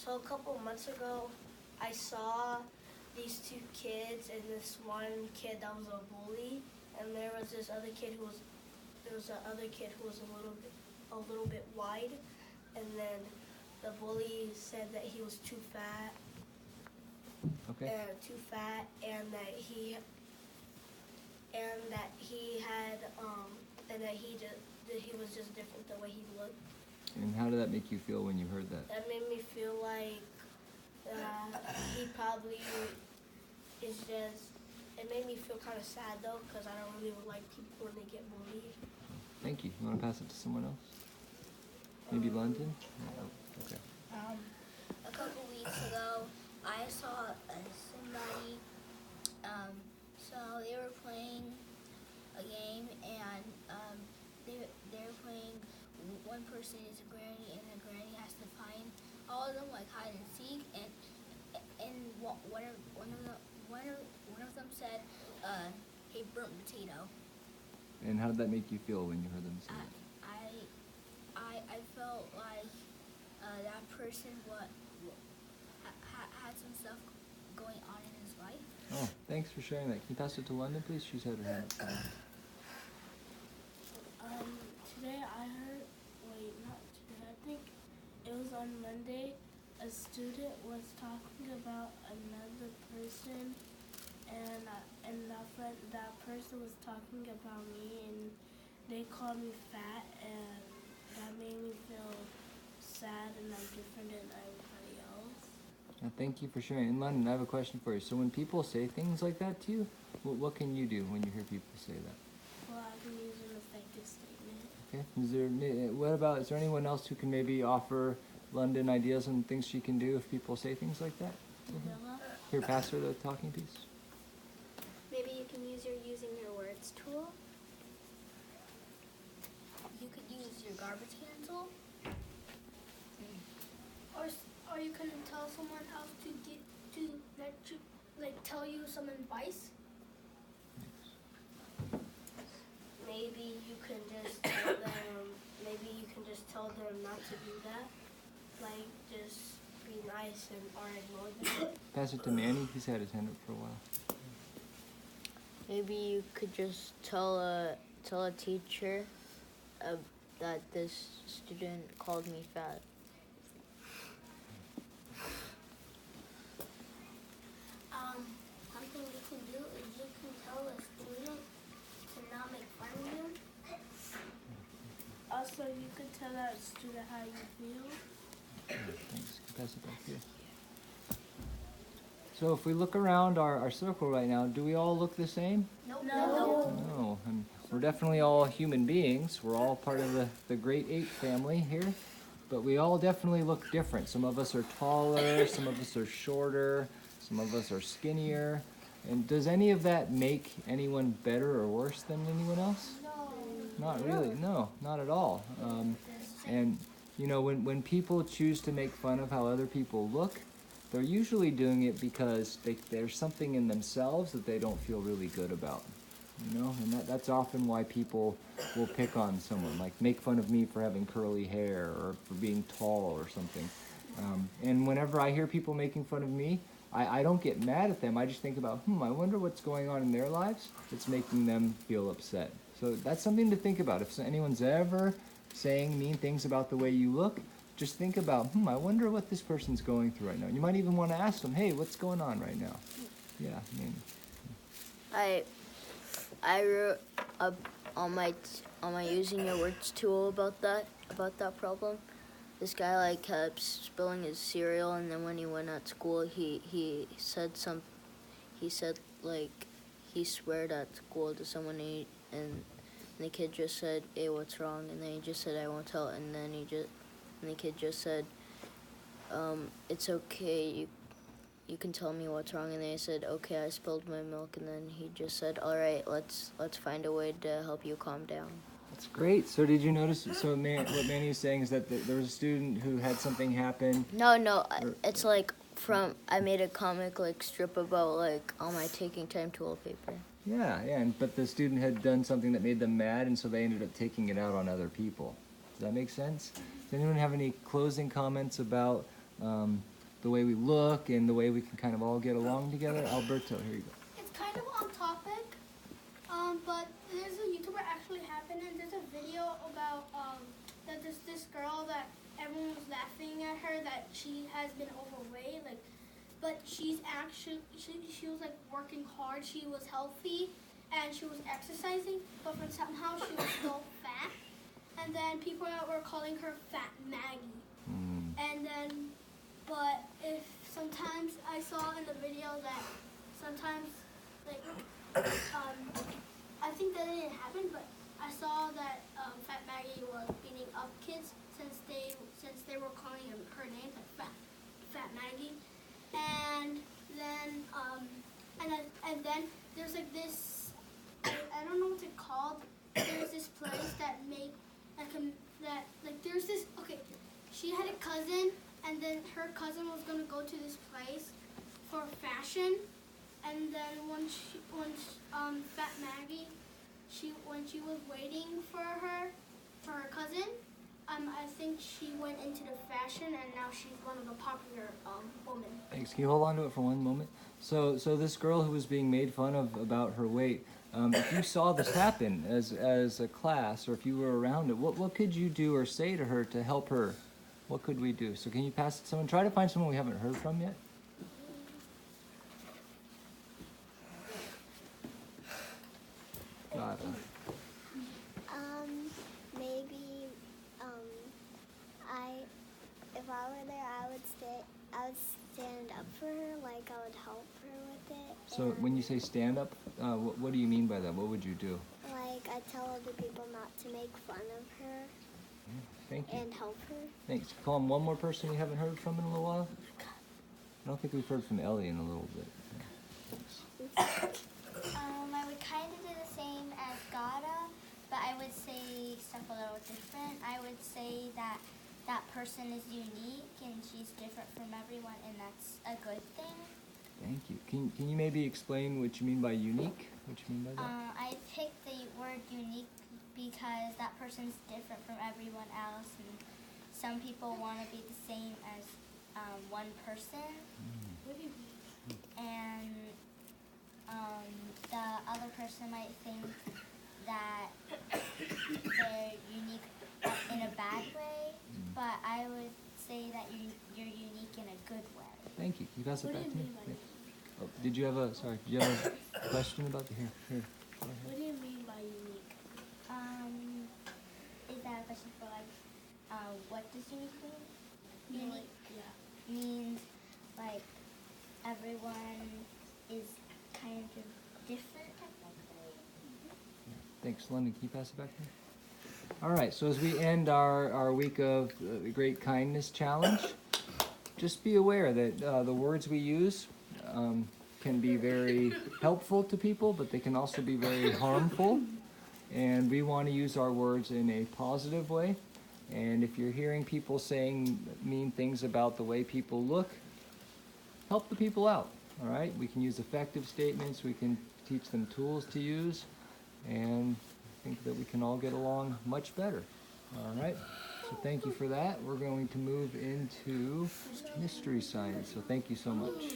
So a couple months ago, I saw these two kids and this one kid that was a bully, and there was this other kid who was a little bit wide, and then the bully said that he was too fat. Okay. Too fat, and that he had that he was just different the way he looked. And how did that make you feel when you heard that? That made me feel like he probably is just. It made me feel kind of sad though, because I don't really like people when they get bullied. Thank you. You want to pass it to someone else? Maybe London? Oh, okay. A couple weeks ago, I saw somebody. So they were playing a game, and they were playing. One person is a granny, and the granny has to find all of them like hide and seek. And one of them said, "Hey, burnt potato." And how did that make you feel when you heard them say that? I felt like that person had some stuff going on in his life. Oh, thanks for sharing that. Can you pass it to London, please? She's had her hand up. Today I heard, not today, I think it was on Monday, a student was talking about another person, and that person was talking about me, and they called me fat, and that made me feel sad and I'm different than everybody else. Thank you for sharing. And London, I have a question for you. So when people say things like that to you, what can you do when you hear people say that? Well, I can use an effective statement. Okay. Is there anyone else who can maybe offer London ideas on things she can do if people say things like that? Bella? Here, pass her the talking piece. Maybe you can use your using your words tool. You could use your garbage can tool. Or you can tell someone else to tell you some advice. Maybe you can just tell them. Maybe you can just tell them not to do that. Like just be nice or ignore them. Pass it to Manny. He's had his hand up for a while. Maybe you could just tell a teacher that this student called me fat. Something you can do is you can tell a student to not make fun of you. Also, you can tell that student how you feel. Thanks. Pass it back here. So if we look around our circle right now, do we all look the same? No. No. And we're definitely all human beings. We're all part of the great ape family here. But we all definitely look different. Some of us are taller, some of us are shorter, some of us are skinnier. And does any of that make anyone better or worse than anyone else? No. Not really, no, not at all. And you know, when people choose to make fun of how other people look, they're usually doing it because there's something in themselves that they don't feel really good about. You know, and that's often why people will pick on someone, like make fun of me for having curly hair or for being tall or something. And whenever I hear people making fun of me, I don't get mad at them. I just think about, I wonder what's going on in their lives that's making them feel upset. So that's something to think about. If anyone's ever saying mean things about the way you look, just think about, I wonder what this person's going through right now. You might even want to ask them, hey, what's going on right now? Yeah, I wrote up on my using your words tool about that problem. This guy kept spilling his cereal, and then when he went at school, he said he sweared at school to someone, and the kid just said, "Hey, what's wrong?" And then he just said, "I won't tell." And then the kid just said, "It's okay. You can tell me what's wrong." And then he said, "Okay, I spilled my milk." And then he just said, "All right, let's find a way to help you calm down." That's great. So did you notice, what Manny is saying is that there was a student who had something happen? No, it's I made a comic strip about all my taking time toilet paper. Yeah, but the student had done something that made them mad, and so they ended up taking it out on other people. Does that make sense? Does anyone have any closing comments about the way we look and the way we can kind of all get along together. Alberto, here you go. It's kind of on topic, but there's a YouTuber actually happened, and there's a video about that there's this girl that everyone was laughing at her that she has been overweight, like, but she's actually she was like working hard. She was healthy and she was exercising, but from somehow she was so fat, and then people were calling her Fat Maggie. And then, but if sometimes I saw in the video that sometimes, like, I think that didn't happen, but I saw that Fat Maggie was beating up kids since they were calling her name like Fat Maggie, and then and then there's like this, I don't know what's it called. There's this place that there's this, okay. She had a cousin, and then her cousin was gonna go to this place for fashion, and then when Fat Maggie, when she was waiting for her cousin, I think she went into the fashion, and now she's one of the popular women. Thanks. Can you hold on to it for one moment? So this girl who was being made fun of about her weight, if you saw this happen as a class, or if you were around it, what could you do or say to her to help her? What could we do? So can you pass it to someone? Try to find someone we haven't heard from yet. Maybe, if I were there, I would stand up for her, like I would help her with it. So when you say stand up, what do you mean by that? What would you do? Like, I tell other people not to make fun of her. Thank you. And help her. Thanks. Call him one more person you haven't heard from in a little while. I don't think we've heard from Ellie in a little bit. Thanks. I would kind of do the same as Gada, but I would say stuff a little different. I would say that that person is unique and she's different from everyone, and that's a good thing. Thank you. Can you maybe explain what you mean by unique? What you mean by that? I picked the word unique because that person's different from everyone else, and some people want to be the same as one person, and the other person might think that they're unique in a bad way, but I would say that you're unique in a good way. Thank you. Can you pass it back to me? Yeah. Oh, did you have a question about the here? Go ahead. What do you mean by unique? Is that a question for what does unique mean? Unique Yeah. means like everyone is kind of different technically. Thanks, London. Can you pass it back to me? All right. So as we end our week of the Great Kindness Challenge, just be aware that the words we use can be very helpful to people, but they can also be very harmful. And we want to use our words in a positive way. And if you're hearing people saying mean things about the way people look, help the people out. All right? We can use effective statements. We can teach them tools to use. And I think that we can all get along much better. All right? So thank you for that. We're going to move into mystery science. So thank you so much.